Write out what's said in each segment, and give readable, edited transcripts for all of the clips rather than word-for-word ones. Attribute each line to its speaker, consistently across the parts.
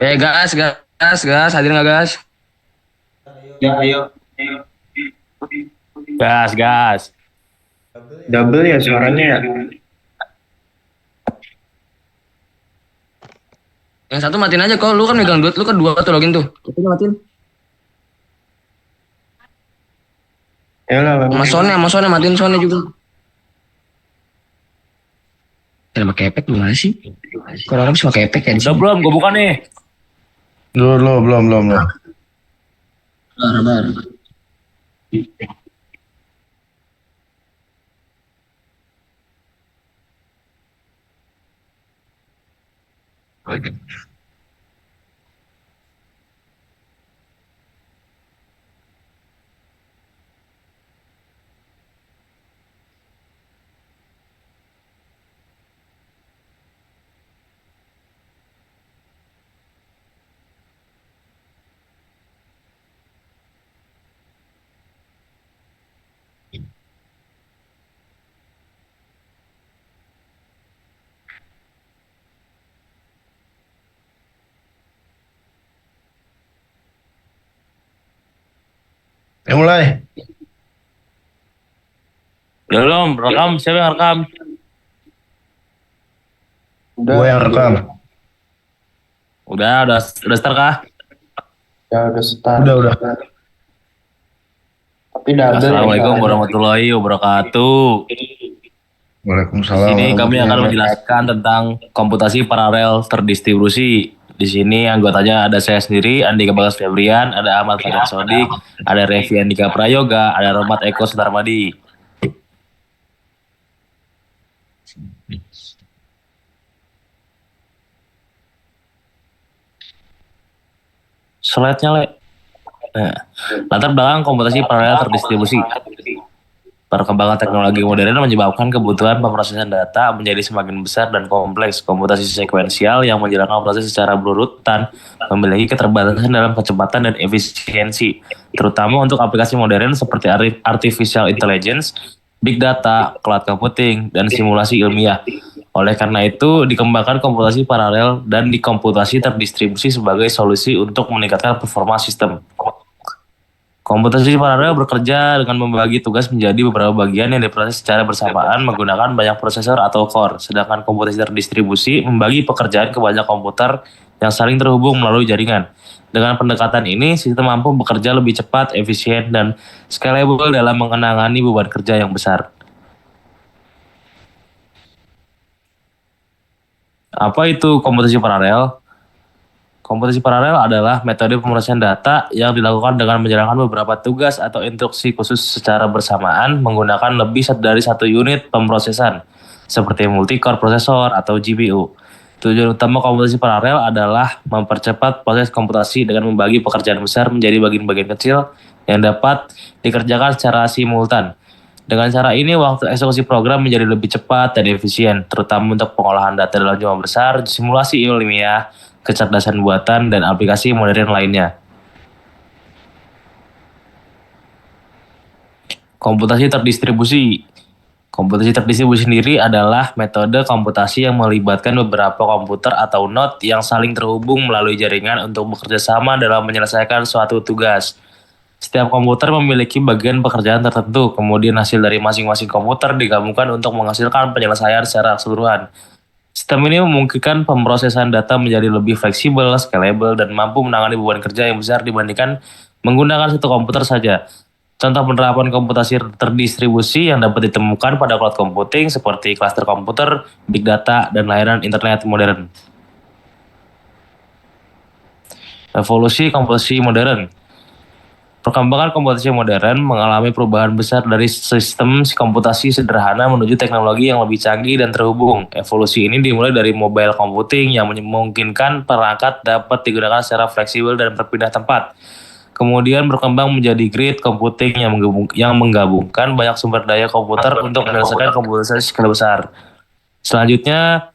Speaker 1: Gas, gas, gas, hadir nggak gas?
Speaker 2: Ya, ayo.
Speaker 3: Gas, gas.
Speaker 2: Double ya suaranya ya.
Speaker 1: Yang satu matiin aja kok, lu kan megang duit, lu kan dua tuh login tuh. Itu matiin.
Speaker 2: Ya lah,
Speaker 1: Sama Sony matiin Sony juga. Kita pakai efek gimana sih? Kalau orang bisa pakai efek ya di
Speaker 3: Udah
Speaker 1: sini.
Speaker 3: belum? Gue buka nih.
Speaker 4: Belum.
Speaker 1: Sabar.
Speaker 4: Mulai.
Speaker 3: Belum, rekam. Siapa yang rekam?
Speaker 4: Gue yang rekam.
Speaker 3: Udah start kah?
Speaker 2: Ya udah start.
Speaker 4: Udah.
Speaker 2: Tapi double ya.
Speaker 3: Assalamualaikum warahmatullahi wabarakatuh. Di
Speaker 4: Waalaikumsalam.
Speaker 3: sini kami akan
Speaker 4: warahmatullahi
Speaker 3: menjelaskan tentang komputasi paralel terdistribusi. Di sini anggotanya ada saya sendiri, Andika Bagas Febrian, ada Ahmad Fajar Sodik, ada Revi Andika Prayoga, ada Romat Eko Sutarmadi. Slide-nya, Le. Nah, latar belakang komputasi paralel terdistribusi. Perkembangan teknologi modern menyebabkan kebutuhan pemrosesan data menjadi semakin besar dan kompleks. Komputasi sekuensial yang menjalankan proses secara berurutan memiliki keterbatasan dalam kecepatan dan efisiensi, terutama untuk aplikasi modern seperti artificial intelligence, big data, cloud computing, dan simulasi ilmiah. Oleh karena itu, dikembangkan komputasi paralel dan dikomputasi terdistribusi sebagai solusi untuk meningkatkan performa sistem. Komputasi paralel bekerja dengan membagi tugas menjadi beberapa bagian yang diproses secara bersamaan menggunakan banyak prosesor atau core, sedangkan komputasi terdistribusi membagi pekerjaan ke banyak komputer yang saling terhubung melalui jaringan. Dengan pendekatan ini, sistem mampu bekerja lebih cepat, efisien, dan scalable dalam mengenangani beban kerja yang besar. Apa itu komputasi paralel? Komputasi paralel adalah metode pemrosesan data yang dilakukan dengan menjalankan beberapa tugas atau instruksi khusus secara bersamaan menggunakan lebih dari satu unit pemrosesan, seperti multi-core prosesor atau GPU. Tujuan utama komputasi paralel adalah mempercepat proses komputasi dengan membagi pekerjaan besar menjadi bagian-bagian kecil yang dapat dikerjakan secara simultan. Dengan cara ini, waktu eksekusi program menjadi lebih cepat dan efisien, terutama untuk pengolahan data dalam jumlah besar, simulasi ilmiah, kecerdasan buatan, dan aplikasi modern lainnya. Komputasi terdistribusi. Komputasi terdistribusi sendiri adalah metode komputasi yang melibatkan beberapa komputer atau node yang saling terhubung melalui jaringan untuk bekerja sama dalam menyelesaikan suatu tugas. Setiap komputer memiliki bagian pekerjaan tertentu, kemudian hasil dari masing-masing komputer digabungkan untuk menghasilkan penyelesaian secara keseluruhan. Sistem ini memungkinkan pemrosesan data menjadi lebih fleksibel, scalable, dan mampu menangani beban kerja yang besar dibandingkan menggunakan satu komputer saja. Contoh penerapan komputasi terdistribusi yang dapat ditemukan pada cloud computing seperti cluster komputer, big data, dan layanan internet modern. Evolusi komputasi modern. Perkembangan komputasi modern mengalami perubahan besar dari sistem komputasi sederhana menuju teknologi yang lebih canggih dan terhubung. Evolusi ini dimulai dari mobile computing yang memungkinkan perangkat dapat digunakan secara fleksibel dan berpindah tempat. Kemudian berkembang menjadi grid computing yang menggabungkan banyak sumber daya komputer untuk menyelesaikan komputasi skala besar. Selanjutnya,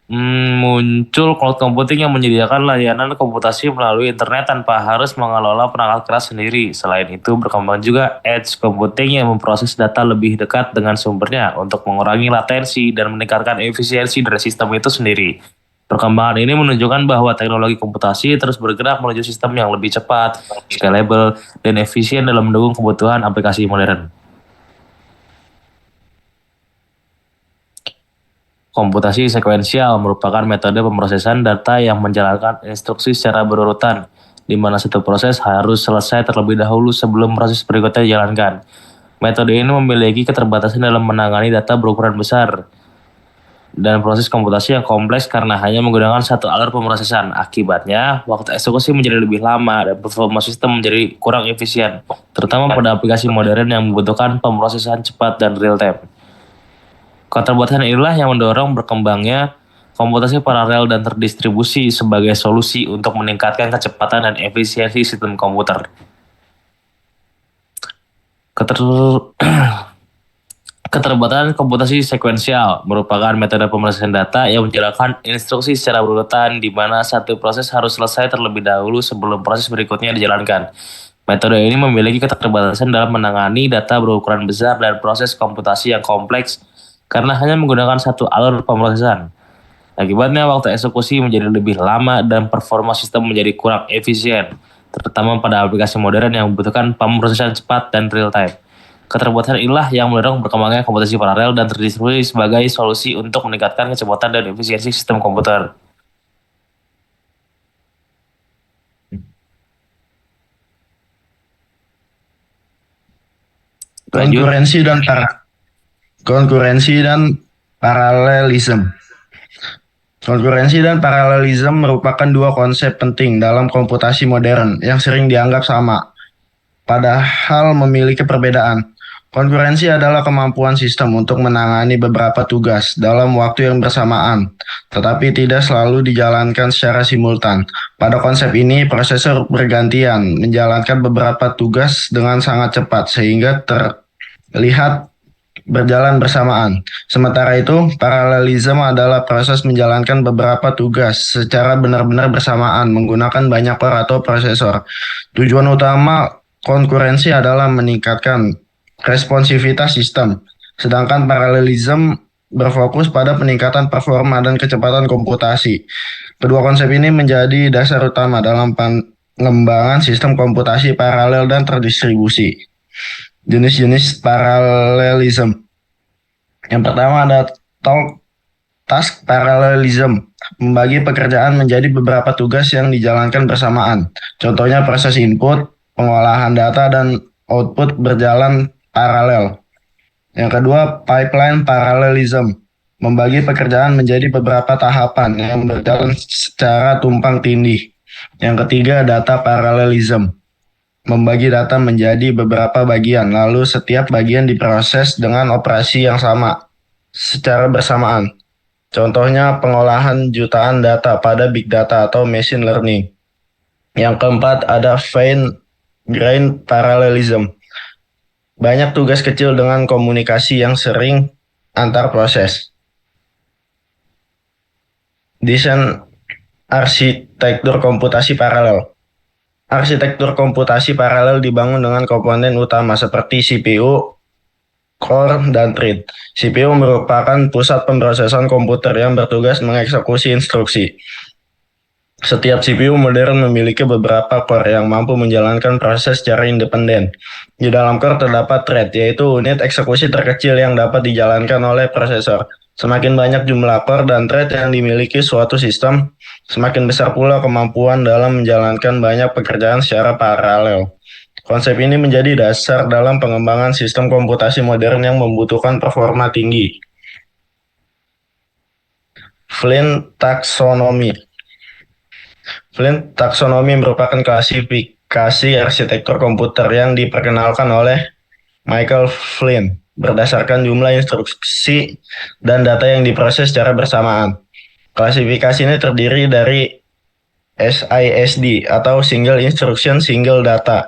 Speaker 3: muncul cloud computing yang menyediakan layanan komputasi melalui internet tanpa harus mengelola perangkat keras sendiri. Selain itu, berkembang juga edge computing yang memproses data lebih dekat dengan sumbernya untuk mengurangi latensi dan meningkatkan efisiensi dari sistem itu sendiri. Perkembangan ini menunjukkan bahwa teknologi komputasi terus bergerak menuju sistem yang lebih cepat, scalable, dan efisien dalam mendukung kebutuhan aplikasi modern. Komputasi sekuensial merupakan metode pemrosesan data yang menjalankan instruksi secara berurutan, di mana satu proses harus selesai terlebih dahulu sebelum proses berikutnya dijalankan. Metode ini memiliki keterbatasan dalam menangani data berukuran besar dan proses komputasi yang kompleks karena hanya menggunakan satu alur pemrosesan. Akibatnya, waktu eksekusi menjadi lebih lama dan performa sistem menjadi kurang efisien, terutama pada aplikasi modern yang membutuhkan pemrosesan cepat dan real time. Keterbatasan inilah yang mendorong berkembangnya komputasi paralel dan terdistribusi sebagai solusi untuk meningkatkan kecepatan dan efisiensi sistem komputer. Keterbatasan komputasi sekuensial merupakan metode pemrosesan data yang menjalankan instruksi secara berurutan di mana satu proses harus selesai terlebih dahulu sebelum proses berikutnya dijalankan. Metode ini memiliki keterbatasan dalam menangani data berukuran besar dan proses komputasi yang kompleks karena hanya menggunakan satu alur pemrosesan. Akibatnya waktu eksekusi menjadi lebih lama dan performa sistem menjadi kurang efisien, terutama pada aplikasi modern yang membutuhkan pemrosesan cepat dan real time. Keterbatasan inilah yang mendorong berkembangnya komputasi paralel dan terdistribusi sebagai solusi untuk meningkatkan kecepatan dan efisiensi sistem komputer. Lanjut.
Speaker 4: Konkurensi dan paralelisme. Konkurensi dan paralelisme merupakan dua konsep penting dalam komputasi modern yang sering dianggap sama, padahal memiliki perbedaan. Konkurensi adalah kemampuan sistem untuk menangani beberapa tugas dalam waktu yang bersamaan, tetapi tidak selalu dijalankan secara simultan. Pada konsep ini, prosesor bergantian menjalankan beberapa tugas dengan sangat cepat sehingga terlihat berjalan bersamaan. Sementara itu, paralelisme adalah proses menjalankan beberapa tugas secara benar-benar bersamaan menggunakan banyak core atau prosesor. Tujuan utama konkurensi adalah meningkatkan responsivitas sistem, sedangkan paralelisme berfokus pada peningkatan performa dan kecepatan komputasi. Kedua konsep ini menjadi dasar utama dalam pengembangan sistem komputasi paralel dan terdistribusi. Jenis-jenis paralelisme. Yang pertama ada task paralelism, membagi pekerjaan menjadi beberapa tugas yang dijalankan bersamaan. Contohnya proses input, pengolahan data, dan output berjalan paralel. Yang kedua, pipeline paralelism, membagi pekerjaan menjadi beberapa tahapan yang berjalan secara tumpang tindih. Yang ketiga, data paralelism, membagi data menjadi beberapa bagian, lalu setiap bagian diproses dengan operasi yang sama secara bersamaan. Contohnya pengolahan jutaan data pada big data atau machine learning. Yang keempat ada fine-grained parallelism, banyak tugas kecil dengan komunikasi yang sering antar proses. Desain arsitektur komputasi paralel. Arsitektur komputasi paralel dibangun dengan komponen utama seperti CPU, core, dan thread. CPU merupakan pusat pemrosesan komputer yang bertugas mengeksekusi instruksi. Setiap CPU modern memiliki beberapa core yang mampu menjalankan proses secara independen. Di dalam core terdapat thread, yaitu unit eksekusi terkecil yang dapat dijalankan oleh prosesor. Semakin banyak jumlah core dan thread yang dimiliki suatu sistem, semakin besar pula kemampuan dalam menjalankan banyak pekerjaan secara paralel. Konsep ini menjadi dasar dalam pengembangan sistem komputasi modern yang membutuhkan performa tinggi. Flynn taxonomy. Flynn taxonomy merupakan klasifikasi arsitektur komputer yang diperkenalkan oleh Michael Flynn berdasarkan jumlah instruksi dan data yang diproses secara bersamaan. Klasifikasi ini terdiri dari SISD atau Single Instruction Single Data,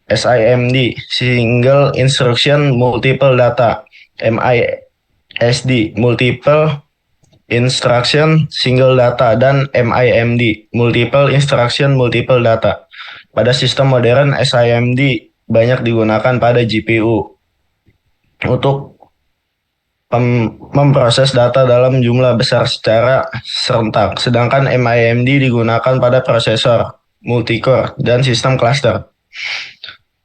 Speaker 4: SIMD, Single Instruction Multiple Data, MISD, Multiple Instruction Single Data, dan MIMD, Multiple Instruction Multiple Data. Pada sistem modern, SIMD banyak digunakan pada GPU untuk memproses data dalam jumlah besar secara serentak, sedangkan MIMD digunakan pada prosesor, multicore, dan sistem cluster.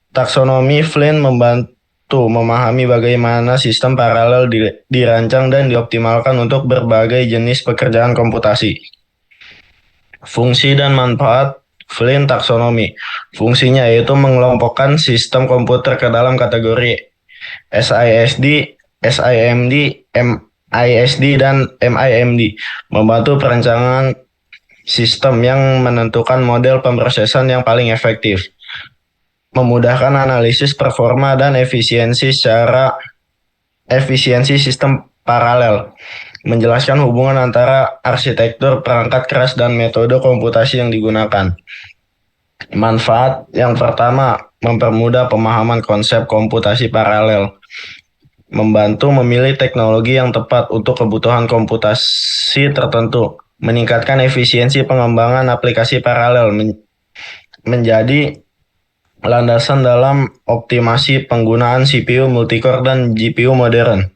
Speaker 4: Taksonomi Flynn membantu memahami bagaimana sistem paralel dirancang dan dioptimalkan untuk berbagai jenis pekerjaan komputasi. Fungsi dan manfaat Flynn taksonomi. Fungsinya yaitu mengelompokkan sistem komputer ke dalam kategori SISD, SIMD, MISD, dan MIMD, membantu perencanaan sistem yang menentukan model pemrosesan yang paling efektif, memudahkan analisis performa dan efisiensi sistem paralel, menjelaskan hubungan antara arsitektur perangkat keras dan metode komputasi yang digunakan. Manfaat yang pertama, mempermudah pemahaman konsep komputasi paralel, membantu memilih teknologi yang tepat untuk kebutuhan komputasi tertentu, meningkatkan efisiensi pengembangan aplikasi paralel, menjadi landasan dalam optimasi penggunaan CPU multicore dan GPU modern,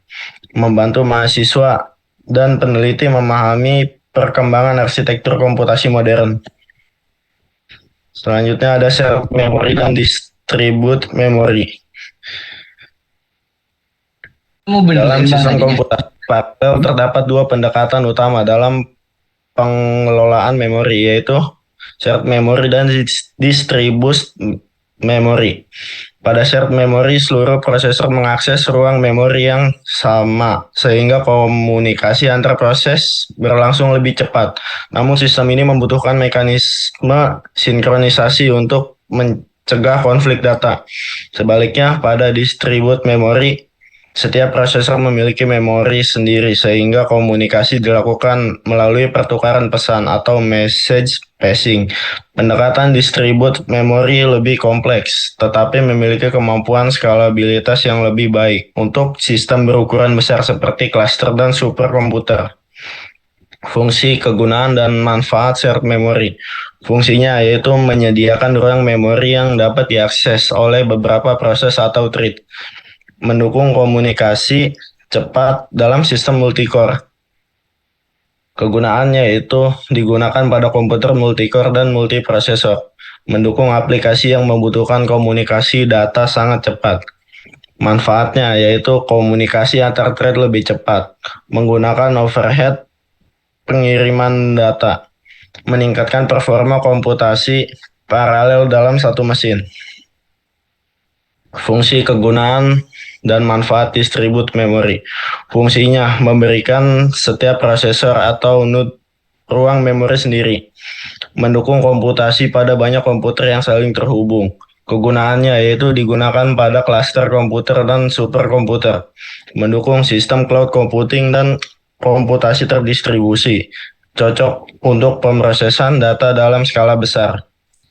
Speaker 4: membantu mahasiswa dan peneliti memahami perkembangan arsitektur komputasi modern. Selanjutnya ada shared memory dan distribute memory. Dalam sistem komputasi paralel terdapat dua pendekatan utama dalam pengelolaan memori, yaitu shared memory dan distribute memory. Pada shared memory, seluruh prosesor mengakses ruang memori yang sama, sehingga komunikasi antar proses berlangsung lebih cepat. Namun sistem ini membutuhkan mekanisme sinkronisasi untuk mencegah konflik data. Sebaliknya, pada distribute memory, setiap prosesor memiliki memori sendiri, sehingga komunikasi dilakukan melalui pertukaran pesan atau message passing. Pendekatan distribute memory lebih kompleks, tetapi memiliki kemampuan skalabilitas yang lebih baik untuk sistem berukuran besar seperti cluster dan superkomputer. Fungsi, kegunaan, dan manfaat shared memory. Fungsinya yaitu menyediakan ruang memori yang dapat diakses oleh beberapa proses atau thread, mendukung komunikasi cepat dalam sistem multicore. Kegunaannya yaitu digunakan pada komputer multicore dan multiprosesor, mendukung aplikasi yang membutuhkan komunikasi data sangat cepat. Manfaatnya yaitu komunikasi antar thread lebih cepat, menggunakan overhead pengiriman data, meningkatkan performa komputasi paralel dalam satu mesin. Fungsi, kegunaan, dan manfaat distribute memory. Fungsinya memberikan setiap prosesor atau node ruang memori sendiri, mendukung komputasi pada banyak komputer yang saling terhubung. Kegunaannya yaitu digunakan pada klaster komputer dan superkomputer, mendukung sistem cloud computing dan komputasi terdistribusi, cocok untuk pemrosesan data dalam skala besar.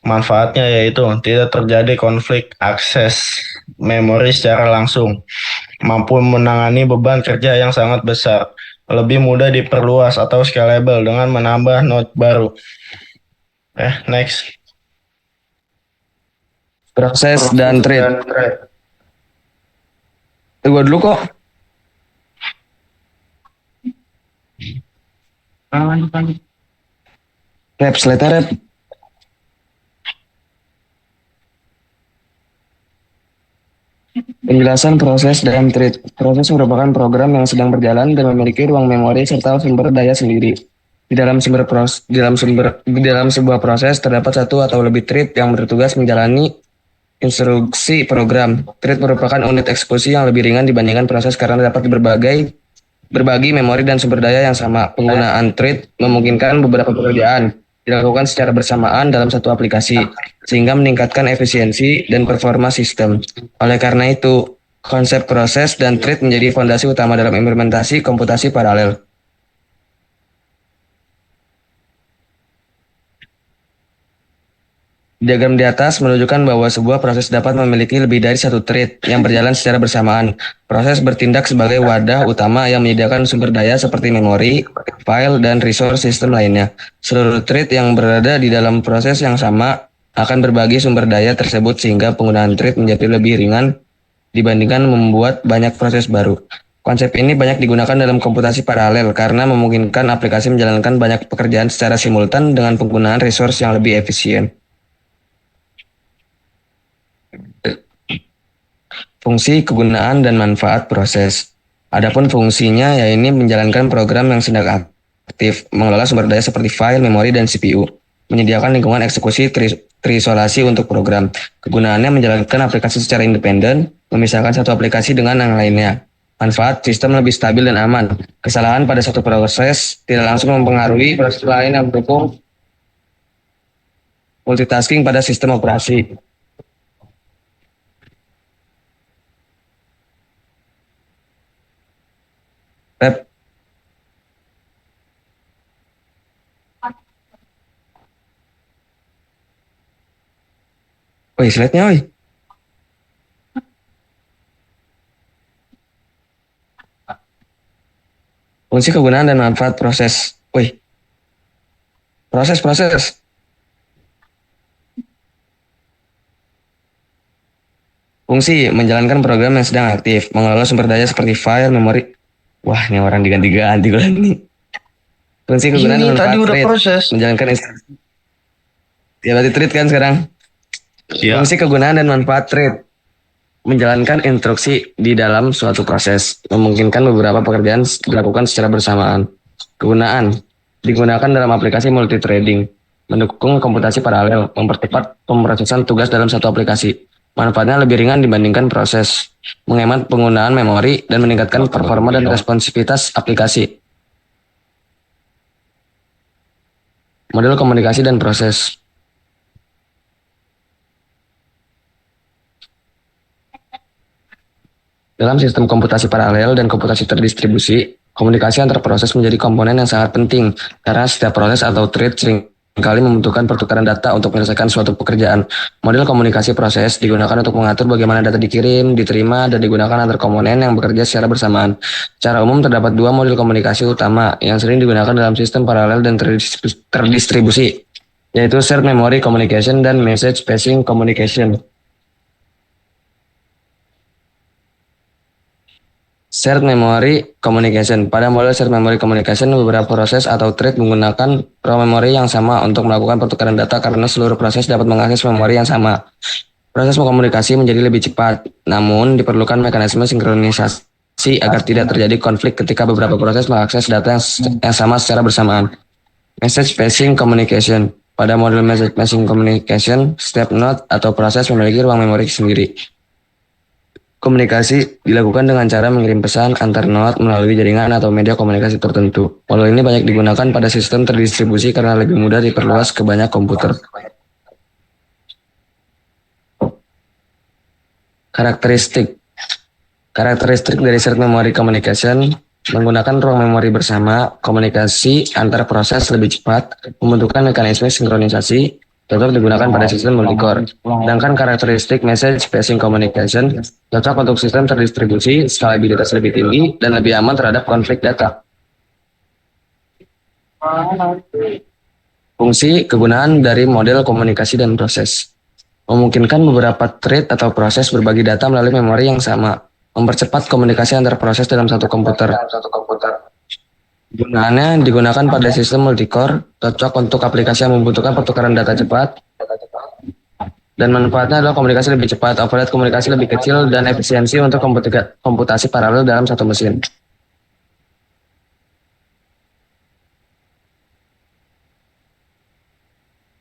Speaker 4: Manfaatnya yaitu tidak terjadi konflik akses memori secara langsung, mampu menangani beban kerja yang sangat besar, lebih mudah diperluas atau scalable dengan menambah node baru. Next.
Speaker 5: Proses dan thread. Gua dulu kok. Rep, selesai rep. Penjelasan proses dan thread. Proses merupakan program yang sedang berjalan dan memiliki ruang memori serta sumber daya sendiri. Di dalam sebuah proses terdapat satu atau lebih thread yang bertugas menjalani instruksi program. Thread merupakan unit eksekusi yang lebih ringan dibandingkan proses karena dapat berbagi memori dan sumber daya yang sama. Penggunaan thread memungkinkan beberapa pekerjaan dilakukan secara bersamaan dalam satu aplikasi, sehingga meningkatkan efisiensi dan performa sistem. Oleh karena itu, konsep proses dan thread menjadi fondasi utama dalam implementasi komputasi paralel. Diagram di atas menunjukkan bahwa sebuah proses dapat memiliki lebih dari satu thread yang berjalan secara bersamaan. Proses bertindak sebagai wadah utama yang menyediakan sumber daya seperti memori, file, dan resource sistem lainnya. Seluruh thread yang berada di dalam proses yang sama akan berbagi sumber daya tersebut sehingga penggunaan thread menjadi lebih ringan dibandingkan membuat banyak proses baru. Konsep ini banyak digunakan dalam komputasi paralel karena memungkinkan aplikasi menjalankan banyak pekerjaan secara simultan dengan penggunaan resource yang lebih efisien. Fungsi, kegunaan, dan manfaat proses. Adapun fungsinya yaitu menjalankan program yang sedang aktif, mengelola sumber daya seperti file, memori, dan CPU, menyediakan lingkungan eksekusi terisolasi untuk program. Kegunaannya menjalankan aplikasi secara independen, memisahkan satu aplikasi dengan yang lainnya. Manfaat, sistem lebih stabil dan aman. Kesalahan pada satu proses tidak langsung mempengaruhi proses lain yang mendukung multitasking pada sistem operasi. Rep. Woi, slide-nya woi. Fungsi, kegunaan, dan manfaat proses. Wih, proses. Fungsi, menjalankan program yang sedang aktif, mengelola sumber daya seperti file, memori. Wah, ini orang diganti-ganti gue nih. Fungsi, kegunaan,
Speaker 4: Ini
Speaker 5: dan manfaat
Speaker 4: tadi udah
Speaker 5: thread.
Speaker 4: proses.
Speaker 5: Menjalankan instruksi. Ya, berarti thread kan sekarang?
Speaker 4: Ya.
Speaker 5: Fungsi, kegunaan, dan manfaat thread. Menjalankan instruksi di dalam suatu proses, memungkinkan beberapa pekerjaan dilakukan secara bersamaan. Kegunaan, digunakan dalam aplikasi multithreading, mendukung komputasi paralel, mempercepat pemrosesan tugas dalam satu aplikasi. Manfaatnya lebih ringan dibandingkan proses, menghemat penggunaan memori, dan meningkatkan performa dan responsivitas aplikasi. Model komunikasi dan proses. Dalam sistem komputasi paralel dan komputasi terdistribusi, komunikasi antar proses menjadi komponen yang sangat penting karena setiap proses atau thread seringkali membutuhkan pertukaran data untuk menyelesaikan suatu pekerjaan. Model komunikasi proses digunakan untuk mengatur bagaimana data dikirim, diterima, dan digunakan antar komponen yang bekerja secara bersamaan. Secara umum terdapat dua model komunikasi utama yang sering digunakan dalam sistem paralel dan terdistribusi, yaitu shared memory communication dan message passing communication. Shared Memory Communication. Pada model Shared Memory Communication, beberapa proses atau thread menggunakan raw memory yang sama untuk melakukan pertukaran data karena seluruh proses dapat mengakses memori yang sama. Proses komunikasi menjadi lebih cepat, namun diperlukan mekanisme sinkronisasi agar tidak terjadi konflik ketika beberapa proses mengakses data yang sama secara bersamaan. Message Passing Communication. Pada model Message Passing Communication, setiap node atau proses memiliki ruang memori sendiri. Komunikasi dilakukan dengan cara mengirim pesan antar node melalui jaringan atau media komunikasi tertentu. Model ini banyak digunakan pada sistem terdistribusi karena lebih mudah diperluas ke banyak komputer. Karakteristik dari shared memory communication menggunakan ruang memori bersama, komunikasi antar proses lebih cepat, membutuhkan mekanisme sinkronisasi, cocok digunakan pada sistem multicore. Sedangkan karakteristik message passing communication cocok untuk sistem terdistribusi, skalabilitas lebih tinggi, dan lebih aman terhadap konflik data. Fungsi, kegunaan dari model komunikasi dan proses. Memungkinkan beberapa thread atau proses berbagi data melalui memori yang sama, mempercepat komunikasi antar proses dalam satu komputer. Gunaannya digunakan pada sistem multicore, cocok untuk aplikasi yang membutuhkan pertukaran data cepat, dan manfaatnya adalah komunikasi lebih cepat, overhead komunikasi lebih kecil, dan efisiensi untuk komputasi paralel dalam satu mesin.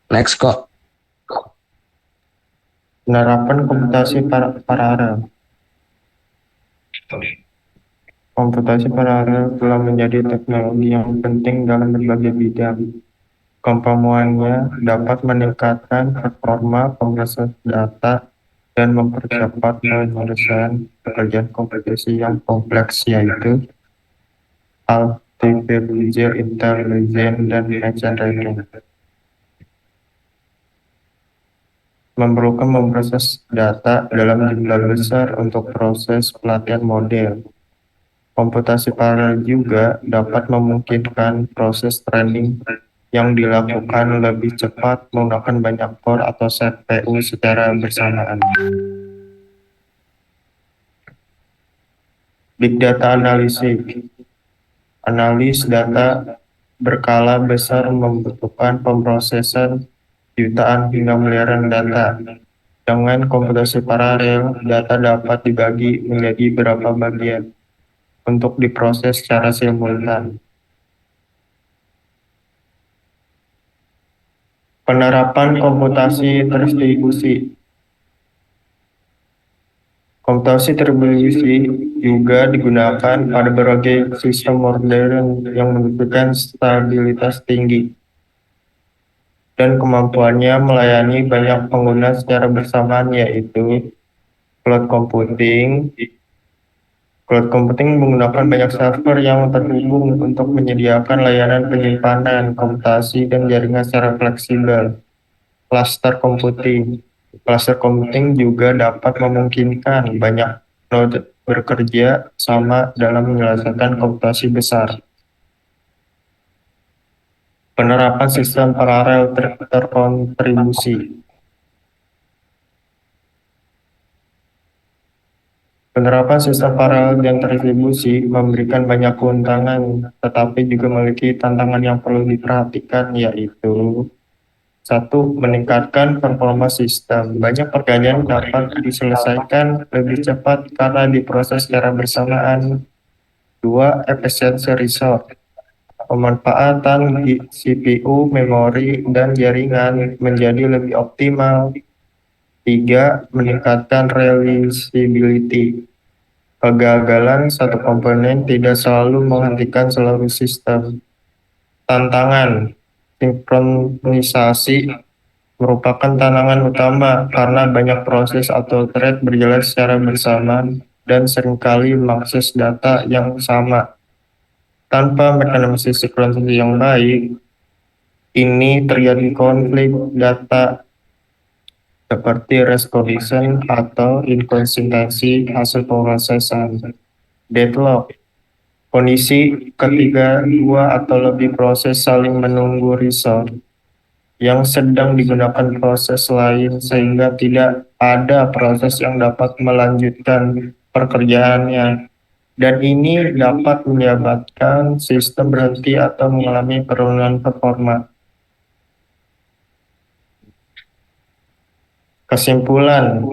Speaker 5: Next kok.
Speaker 2: Penerapan komputasi paralel. Komputasi paralel telah menjadi teknologi yang penting dalam berbagai bidang. Kemampuannya dapat meningkatkan performa pemrosesan data dan mempercepat penyelesaian pekerjaan komputasi yang kompleks, yaitu artificial intelligence dan machine learning. Memerlukan memproses data dalam jumlah besar untuk proses pelatihan model. Komputasi paralel juga dapat memungkinkan proses training yang dilakukan lebih cepat menggunakan banyak core atau CPU secara bersamaan. Big data analysis. Analis data berkala besar membutuhkan pemrosesan jutaan hingga miliaran data. Dengan komputasi paralel, data dapat dibagi menjadi beberapa bagian untuk diproses secara simultan. Penerapan komputasi terdistribusi. Komputasi terdistribusi juga digunakan pada berbagai sistem modern yang membutuhkan stabilitas tinggi dan kemampuannya melayani banyak pengguna secara bersamaan, yaitu cloud computing. Cloud computing menggunakan banyak server yang terhubung untuk menyediakan layanan penyimpanan, komputasi, dan jaringan secara fleksibel. Cluster computing. Cluster computing juga dapat memungkinkan banyak node bekerja sama dalam menyelesaikan komputasi besar. Penerapan sistem paralel terkontribusi. Penerapan sistem paralel dan terdistribusi memberikan banyak keuntungan, tetapi juga memiliki tantangan yang perlu diperhatikan, yaitu 1. Meningkatkan performa sistem. Banyak pekerjaan dapat diselesaikan lebih cepat karena diproses secara bersamaan. 2. Efisiensi resource. Pemanfaatan CPU, memori, dan jaringan menjadi lebih optimal. 3. Meningkatkan reliability. Kegagalan satu komponen tidak selalu menghentikan seluruh sistem. Tantangan. Sinkronisasi merupakan tantangan utama karena banyak proses atau thread berjalan secara bersamaan dan seringkali mengakses data yang sama. Tanpa mekanisme sinkronisasi yang baik, ini terjadi konflik data seperti race collision atau inkonsistensi hasil pemrosesan. Deadlock. Kondisi ketika dua atau lebih proses saling menunggu resource yang sedang digunakan proses lain sehingga tidak ada proses yang dapat melanjutkan pekerjaannya. Dan ini dapat menyebabkan sistem berhenti atau mengalami penurunan performa. Kesimpulan,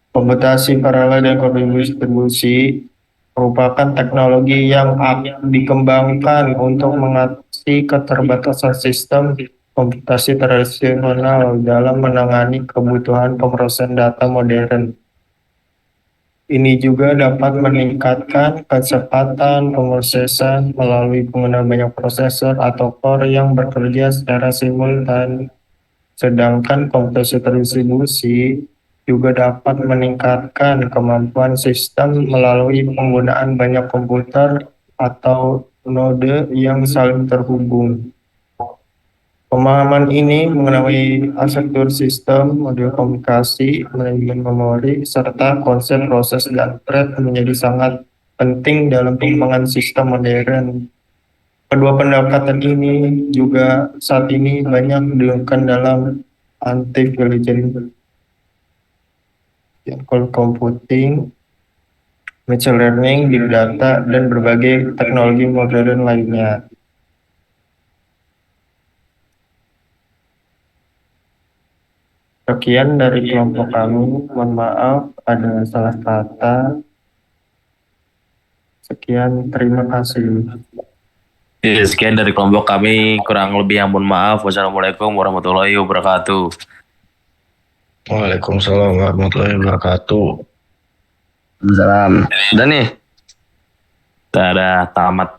Speaker 2: komputasi paralel dan distribusi merupakan teknologi yang dikembangkan untuk mengatasi keterbatasan sistem komputasi tradisional dalam menangani kebutuhan pemrosesan data modern. Ini juga dapat meningkatkan kecepatan pemrosesan melalui penggunaan banyak prosesor atau core yang bekerja secara simultan. Sedangkan komputasi terdistribusi juga dapat meningkatkan kemampuan sistem melalui penggunaan banyak komputer atau node yang saling terhubung. Pemahaman ini mengenai arsitektur sistem, model komunikasi, manajemen memori, serta konsep proses dan thread menjadi sangat penting dalam pengembangan sistem modern. Kedua pendekatan ini juga saat ini banyak digunakan dalam artificial intelligence, cloud computing, machine learning, big data, dan berbagai teknologi modern lainnya. Sekian dari kelompok kami, mohon maaf ada salah kata. Sekian, terima kasih.
Speaker 3: Ya, sekian dari kelompok kami, kurang lebih yang mohon maaf. Wassalamualaikum warahmatullahi wabarakatuh.
Speaker 4: Waalaikumsalam warahmatullahi wabarakatuh.
Speaker 5: Salam. Dan nih.
Speaker 3: Dadah, tamat.